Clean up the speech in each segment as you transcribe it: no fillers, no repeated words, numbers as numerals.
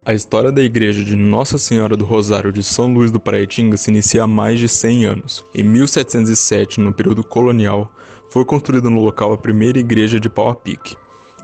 A história da igreja de Nossa Senhora do Rosário de São Luís do Paraitinga se inicia há mais de 100 anos. Em 1707, no período colonial, foi construída no local a primeira igreja de pau a pique.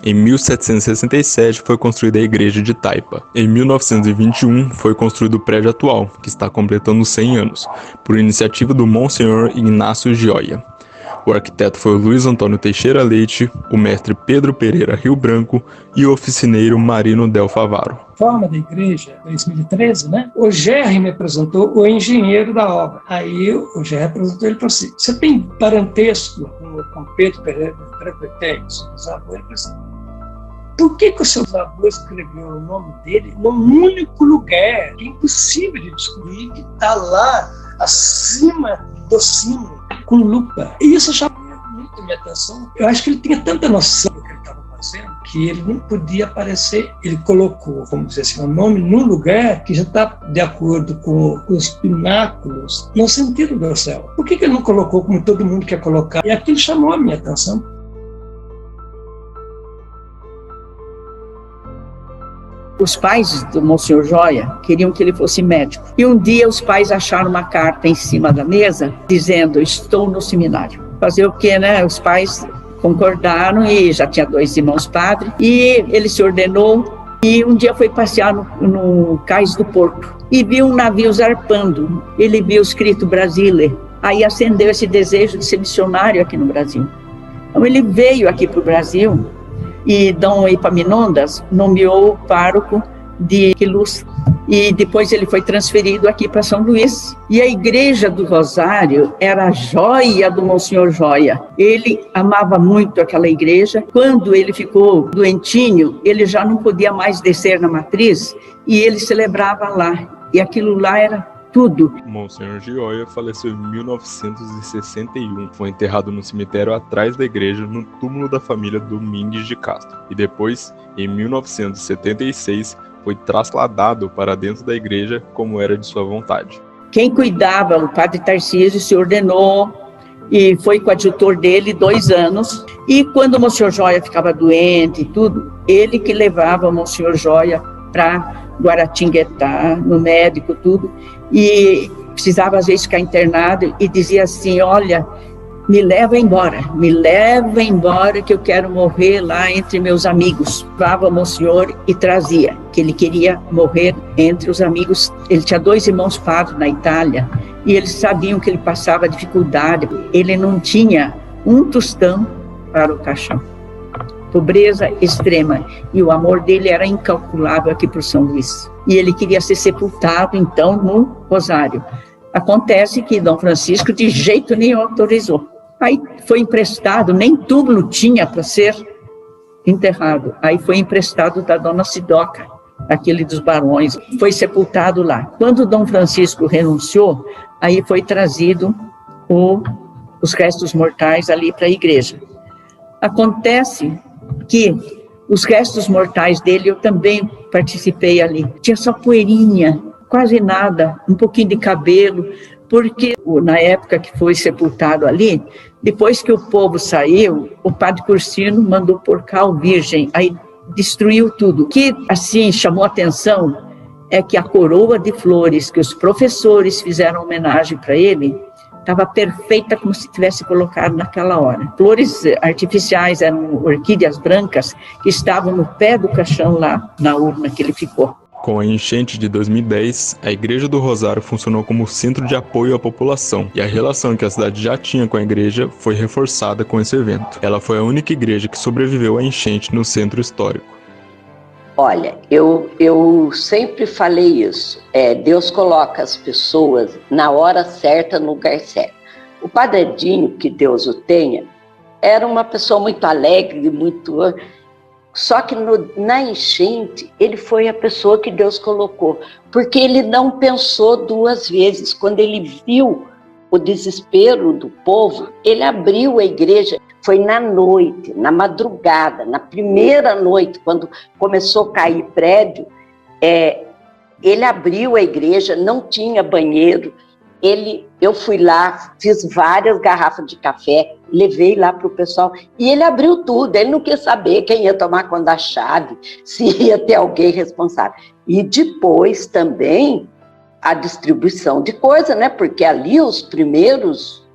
Em 1767 foi construída a igreja de Taipa. Em 1921 foi construído o prédio atual, que está completando 100 anos, por iniciativa do Monsenhor Ignácio Gioia. O arquiteto foi o Luiz Antônio Teixeira Leite, o mestre Pedro Pereira Rio Branco e o oficineiro Marino Del Favaro. Forma da igreja, 2013, né? O Gerry me apresentou o engenheiro da obra. Aí o Gerry apresentou ele para assim: você tem parentesco com Pedro Pereira Leite, seu bisavô? Ele falou assim: por que o seu avô escreveu o nome dele num único lugar, que é impossível de descobrir, que está lá acima do cimo, com lupa? E isso chamou muito a minha atenção. Eu acho que ele tinha tanta noção do que ele estava fazendo, que ele não podia aparecer. Ele colocou, vamos dizer assim, o nome num lugar que já está de acordo com os pináculos, no sentido do céu. Por que ele não colocou como todo mundo quer colocar? E aquilo chamou a minha atenção. Os pais do Monsenhor Gioia queriam que ele fosse médico. E um dia os pais acharam uma carta em cima da mesa dizendo: estou no seminário. Fazer o quê, né? Os pais concordaram e já tinha 2 irmãos padres. E ele se ordenou e um dia foi passear no cais do porto. E viu um navio zarpando. Ele viu escrito Brasile. Aí acendeu esse desejo de ser missionário aqui no Brasil. Então ele veio aqui para o Brasil. E Dom Epaminondas nomeou o pároco de Queluz. E depois ele foi transferido aqui para São Luís. E a igreja do Rosário era a joia do Monsenhor Gioia. Ele amava muito aquela igreja. Quando ele ficou doentinho, ele já não podia mais descer na matriz e ele celebrava lá. E aquilo lá era tudo. Monsenhor Gioia faleceu em 1961. Foi enterrado no cemitério atrás da igreja, no túmulo da família Domingues de Castro. E depois, em 1976, foi trasladado para dentro da igreja, como era de sua vontade. Quem cuidava, o padre Tarcísio, se ordenou e foi coadjutor dele 2 anos. E quando o Monsenhor Gioia ficava doente e tudo, ele que levava o Monsenhor Gioia para Guaratinguetá, no médico, tudo, e precisava às vezes ficar internado e dizia assim: olha, me leva embora que eu quero morrer lá entre meus amigos. Levava o Monsenhor e trazia, que ele queria morrer entre os amigos. Ele tinha 2 irmãos padres na Itália e eles sabiam que ele passava dificuldade. Ele não tinha um tostão para o caixão. Pobreza extrema, e o amor dele era incalculável aqui para o São Luís. E ele queria ser sepultado, então, no Rosário. Acontece que Dom Francisco de jeito nenhum autorizou. Aí foi emprestado, nem túmulo tinha para ser enterrado. Aí foi emprestado da Dona Sidoca, aquele dos barões. Foi sepultado lá. Quando Dom Francisco renunciou, aí foi trazido os restos mortais ali para a igreja. Acontece que os restos mortais dele, eu também participei ali. Tinha só poeirinha, quase nada, um pouquinho de cabelo, porque na época que foi sepultado ali, depois que o povo saiu, o padre Cursino mandou pôr cal virgem, aí destruiu tudo. O que, assim, chamou atenção é que a coroa de flores que os professores fizeram homenagem para ele, estava perfeita como se tivesse colocado naquela hora. Flores artificiais, eram orquídeas brancas, que estavam no pé do caixão lá, na urna que ele ficou. Com a enchente de 2010, a Igreja do Rosário funcionou como centro de apoio à população, e a relação que a cidade já tinha com a igreja foi reforçada com esse evento. Ela foi a única igreja que sobreviveu à enchente no centro histórico. Olha, eu sempre falei isso. Deus coloca as pessoas na hora certa, no lugar certo. O Padre Edinho, que Deus o tenha, era uma pessoa muito alegre, muito... Só que na enchente, ele foi a pessoa que Deus colocou, porque ele não pensou 2 vezes. Quando ele viu o desespero do povo, ele abriu a igreja. Foi na noite, na madrugada, na primeira noite, quando começou a cair prédio, ele abriu a igreja, não tinha banheiro. Eu fui lá, fiz várias garrafas de café, levei lá para o pessoal, e ele abriu tudo, ele não quis saber quem ia tomar conta da chave, se ia ter alguém responsável. E depois também a distribuição de coisa, né? Porque ali os primeiros,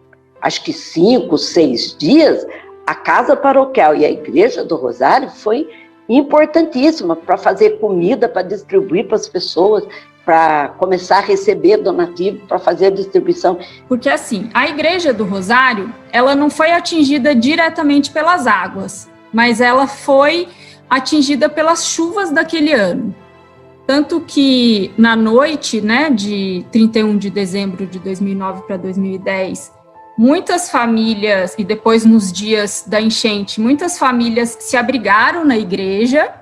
acho que 5, 6 dias, a Casa Paroquial e a Igreja do Rosário foi importantíssima para fazer comida, para distribuir para as pessoas, para começar a receber donativo, para fazer a distribuição. Porque assim, a Igreja do Rosário, ela não foi atingida diretamente pelas águas, mas ela foi atingida pelas chuvas daquele ano. Tanto que na noite, né, de 31 de dezembro de 2009 para 2010, muitas famílias, e depois nos dias da enchente, muitas famílias se abrigaram na igreja.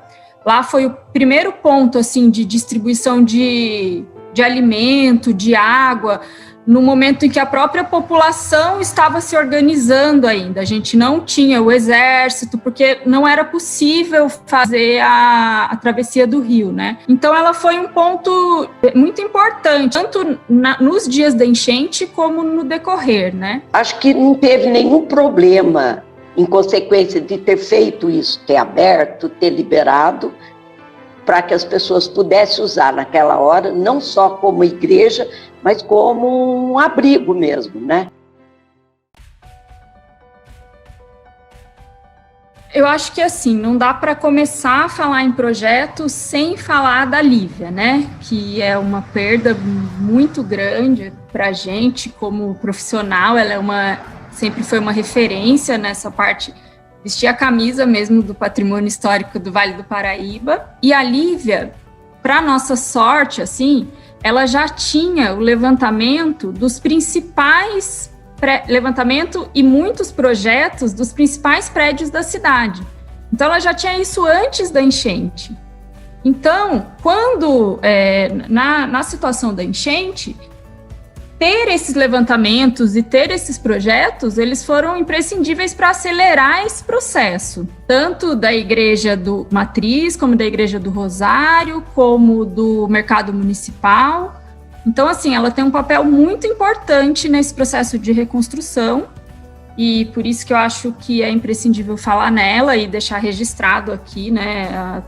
Lá foi o primeiro ponto, assim, de distribuição de alimento, de água, no momento em que a própria população estava se organizando ainda. A gente não tinha o exército, porque não era possível fazer a travessia do rio, né? Então, ela foi um ponto muito importante, tanto nos dias da enchente, como no decorrer, né? Acho que não teve nenhum problema em consequência de ter feito isso, ter aberto, ter liberado, para que as pessoas pudessem usar naquela hora, não só como igreja, mas como um abrigo mesmo, né? Eu acho que assim, não dá para começar a falar em projetos sem falar da Lívia, né? Que é uma perda muito grande para a gente como profissional. Ela sempre foi uma referência nessa parte, vestir a camisa mesmo do patrimônio histórico do Vale do Paraíba. E a Lívia, para nossa sorte, assim, ela já tinha o levantamento dos principais levantamento e muitos projetos dos principais prédios da cidade. Então, ela já tinha isso antes da enchente. Então, quando, na situação da enchente, ter esses levantamentos e ter esses projetos, eles foram imprescindíveis para acelerar esse processo, tanto da Igreja do Matriz, como da Igreja do Rosário, como do Mercado Municipal. Então, assim, ela tem um papel muito importante nesse processo de reconstrução, e por isso que eu acho que é imprescindível falar nela e deixar registrado aqui, né, a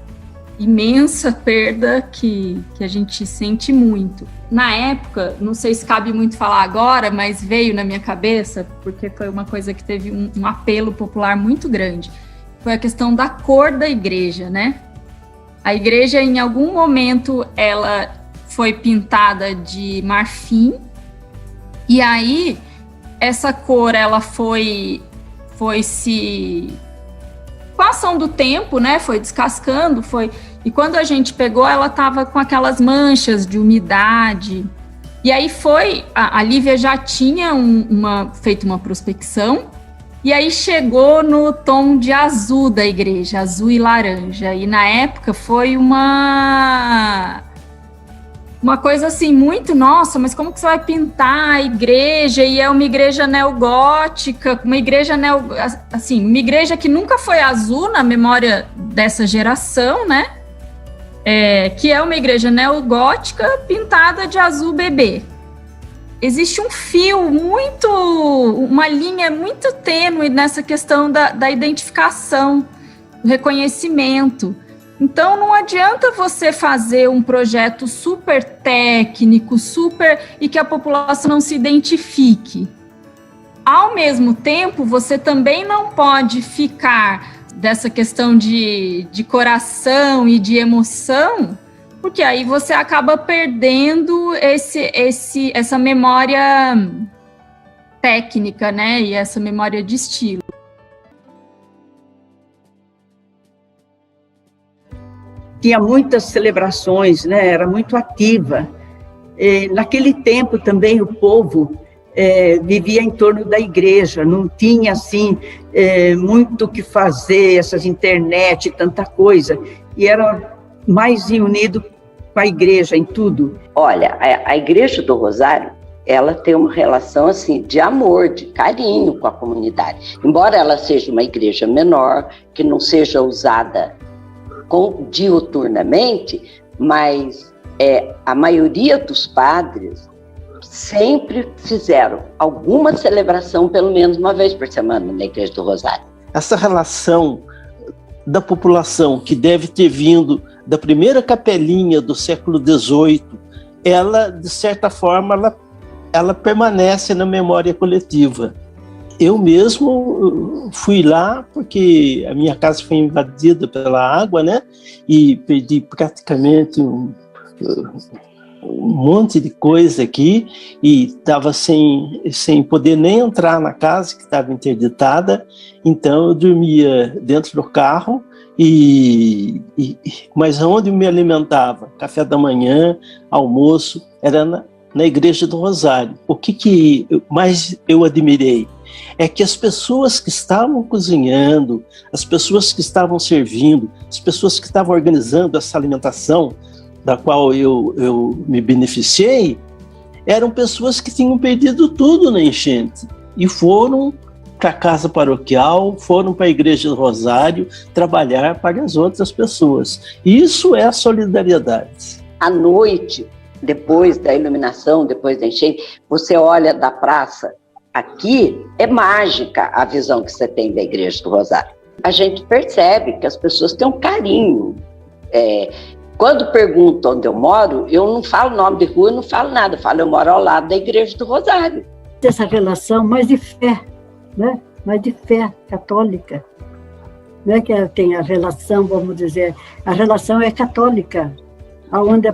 imensa perda que a gente sente muito. Na época, não sei se cabe muito falar agora, mas veio na minha cabeça, porque foi uma coisa que teve um apelo popular muito grande, foi a questão da cor da igreja, né? A igreja, em algum momento, ela foi pintada de marfim, e aí essa cor ela foi se, com a ação do tempo, né, foi descascando, e quando a gente pegou, ela estava com aquelas manchas de umidade. E aí a Lívia já tinha feito uma prospecção, e aí chegou no tom de azul da igreja, azul e laranja, e na época foi uma coisa assim, muito, nossa, mas como que você vai pintar a igreja? E é uma igreja neogótica, uma igreja uma igreja que nunca foi azul na memória dessa geração, né? Que é uma igreja neogótica pintada de azul bebê. Existe um fio uma linha muito tênue nessa questão da identificação, do reconhecimento. Então, não adianta você fazer um projeto super técnico, e que a população não se identifique. Ao mesmo tempo, você também não pode ficar dessa questão de coração e de emoção, porque aí você acaba perdendo essa memória técnica, né? E essa memória de estilo. Tinha muitas celebrações, né? Era muito ativa. Naquele tempo também o povo vivia em torno da igreja, não tinha assim muito o que fazer, essas internet, tanta coisa, e era mais unido com a igreja em tudo. Olha, a Igreja do Rosário, ela tem uma relação assim de amor, de carinho com a comunidade, embora ela seja uma igreja menor, que não seja usada diuturnamente, mas a maioria dos padres sempre fizeram alguma celebração, pelo menos uma vez por semana, na Igreja do Rosário. Essa relação da população que deve ter vindo da primeira capelinha do século XVIII, ela, de certa forma, ela permanece na memória coletiva. Eu mesmo fui lá porque a minha casa foi invadida pela água, né? E perdi praticamente um monte de coisa aqui e estava sem poder nem entrar na casa, que estava interditada. Então eu dormia dentro do carro, mas onde eu me alimentava? Café da manhã, almoço, era na Igreja do Rosário. O que mais eu admirei é que as pessoas que estavam cozinhando, as pessoas que estavam servindo, as pessoas que estavam organizando essa alimentação, da qual eu me beneficiei, eram pessoas que tinham perdido tudo na enchente e foram para a casa paroquial, foram para a Igreja do Rosário trabalhar para as outras pessoas. Isso é a solidariedade. À noite, depois da iluminação, depois da enchente, você olha da praça, aqui é mágica a visão que você tem da Igreja do Rosário. A gente percebe que as pessoas têm um carinho. Quando perguntam onde eu moro, eu não falo nome de rua, não falo nada, eu moro ao lado da Igreja do Rosário. Essa relação mais de fé, né? Mais de fé católica. Não é que tem a relação, vamos dizer, a relação é católica, onde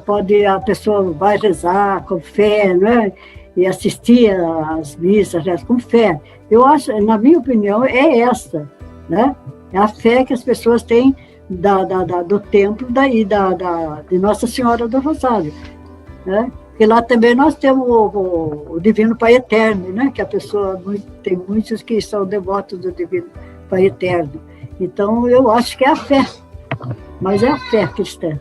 a pessoa vai rezar com fé, não é? E assistir às missas com fé. Eu acho, na minha opinião, é essa, né? É a fé que as pessoas têm do templo de Nossa Senhora do Rosário, né? Porque lá também nós temos o Divino Pai Eterno, né? Que a pessoa, tem muitos que são devotos do Divino Pai Eterno. Então eu acho que é a fé, mas é a fé cristã.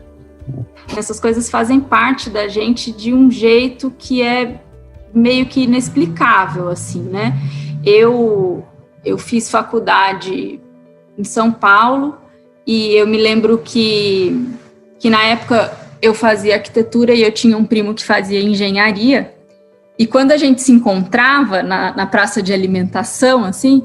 Essas coisas fazem parte da gente de um jeito que é meio que inexplicável, assim, né? Eu fiz faculdade em São Paulo e eu me lembro que na época eu fazia arquitetura e eu tinha um primo que fazia engenharia, e quando a gente se encontrava na praça de alimentação, assim,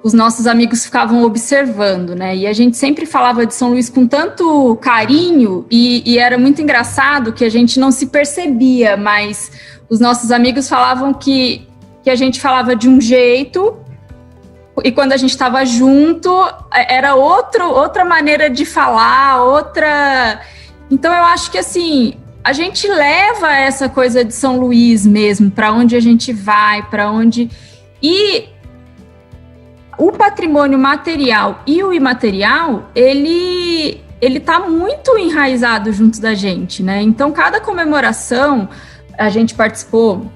os nossos amigos ficavam observando, né? E a gente sempre falava de São Luís com tanto carinho e era muito engraçado que a gente não se percebia, mas os nossos amigos falavam que a gente falava de um jeito e quando a gente estava junto era outra maneira de falar, outra... Então eu acho que assim, a gente leva essa coisa de São Luís mesmo, para onde a gente vai, para onde... E o patrimônio material e o imaterial, ele está muito enraizado junto da gente, né? Então, cada comemoração, a gente participou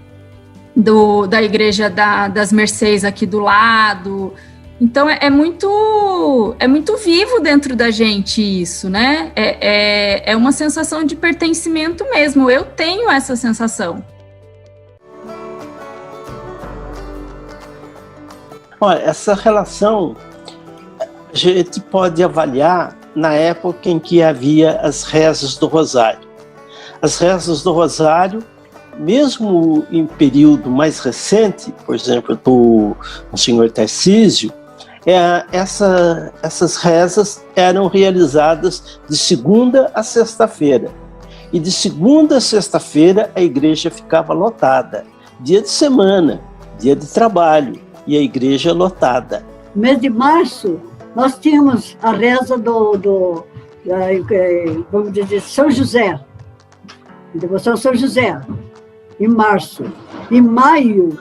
da Igreja das Mercês aqui do lado. Então, é muito vivo dentro da gente isso, né? É uma sensação de pertencimento mesmo. Eu tenho essa sensação. Olha, essa relação a gente pode avaliar na época em que havia as rezas do Rosário. As rezas do Rosário, mesmo em período mais recente, por exemplo, do Monsenhor Tarcísio, essas rezas eram realizadas de segunda a sexta-feira. E de segunda a sexta-feira a igreja ficava lotada. Dia de semana, dia de trabalho, e a igreja lotada. No mês de março, nós tínhamos a reza vamos dizer, São José, a devoção a São José, em março. Em maio,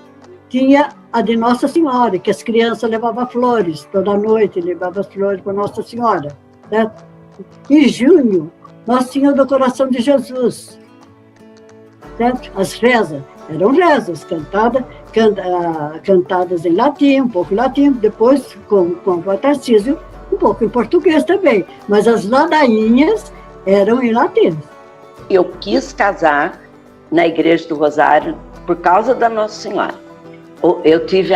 tinha a de Nossa Senhora, que as crianças levavam flores, toda noite levavam as flores para Nossa Senhora. Certo? Em junho, nós tínhamos do Coração de Jesus. Certo? As rezas eram rezas, cantadas em latim, um pouco em latim, depois, com o Tarcísio, um pouco em português também. Mas as ladainhas eram em latim. Eu quis casar na Igreja do Rosário por causa da Nossa Senhora. Eu tive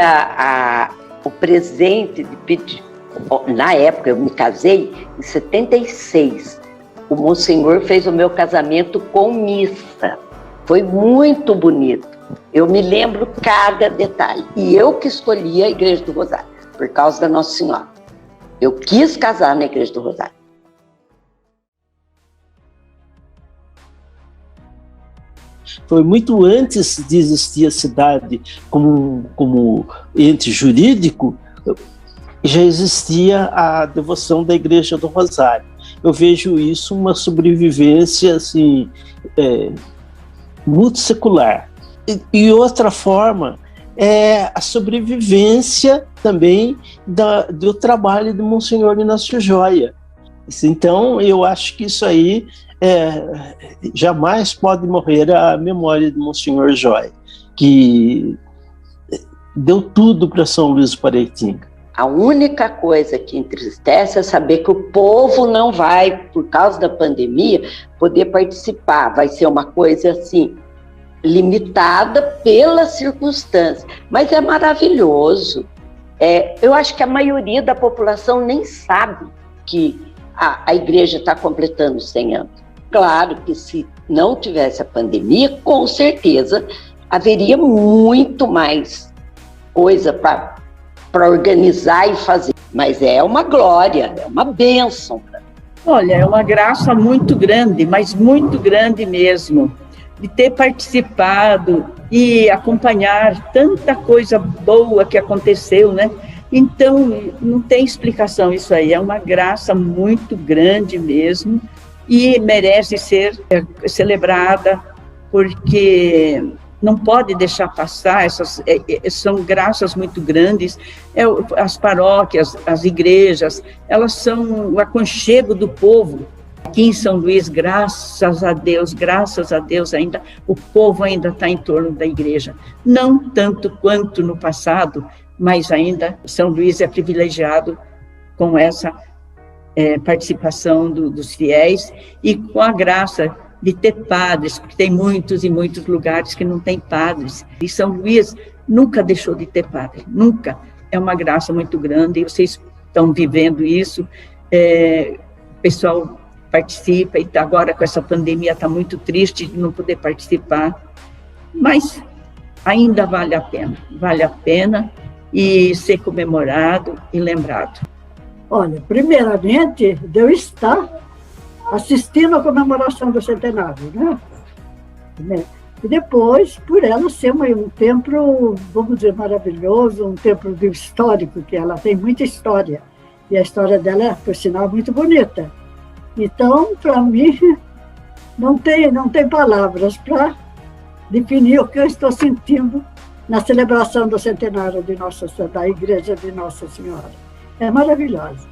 o presente de pedir. Na época, eu me casei em 76. O Monsenhor fez o meu casamento com missa. Foi muito bonito, Eu me lembro cada detalhe. E eu que escolhi a Igreja do Rosário, por causa da Nossa Senhora. Eu quis casar na Igreja do Rosário. Foi muito antes de existir a cidade como ente jurídico, já existia a devoção da Igreja do Rosário. Eu vejo isso uma sobrevivência assim, muito secular. E outra forma é a sobrevivência também do trabalho do Monsenhor Inácio Joia. Então, eu acho que isso aí jamais pode morrer a memória do Monsenhor Joia, que deu tudo para São Luís do Paraitinga. A única coisa que entristece é saber que o povo não vai, por causa da pandemia, poder participar. Vai ser uma coisa assim, limitada pelas circunstâncias. Mas é maravilhoso. Eu acho que a maioria da população nem sabe que a igreja está completando 100 anos. Claro que se não tivesse a pandemia, com certeza haveria muito mais coisa para organizar e fazer. Mas é uma glória, é uma bênção. Olha, é uma graça muito grande, mas muito grande mesmo, de ter participado e acompanhar tanta coisa boa que aconteceu, né? Então, não tem explicação isso aí, é uma graça muito grande mesmo e merece ser celebrada, porque não pode deixar passar, são graças muito grandes. As paróquias, as igrejas, elas são o aconchego do povo. Aqui em São Luís, graças a Deus ainda, o povo ainda está em torno da igreja. Não tanto quanto no passado, mas ainda São Luís é privilegiado com essa participação dos fiéis e com a graça de ter padres, porque tem muitos e muitos lugares que não tem padres. E São Luís nunca deixou de ter padre, nunca. É uma graça muito grande e vocês estão vivendo isso. O pessoal participa e agora com essa pandemia está muito triste de não poder participar, mas ainda vale a pena e ser comemorado e lembrado. Olha, primeiramente, de eu estar assistindo a comemoração do centenário, né? E depois, por ela ser um templo, vamos dizer, maravilhoso, um templo histórico, que ela tem muita história, e a história dela é, por sinal, muito bonita. Então, para mim, não tem palavras para definir o que eu estou sentindo na celebração do centenário da Igreja de Nossa Senhora. É maravilhosa.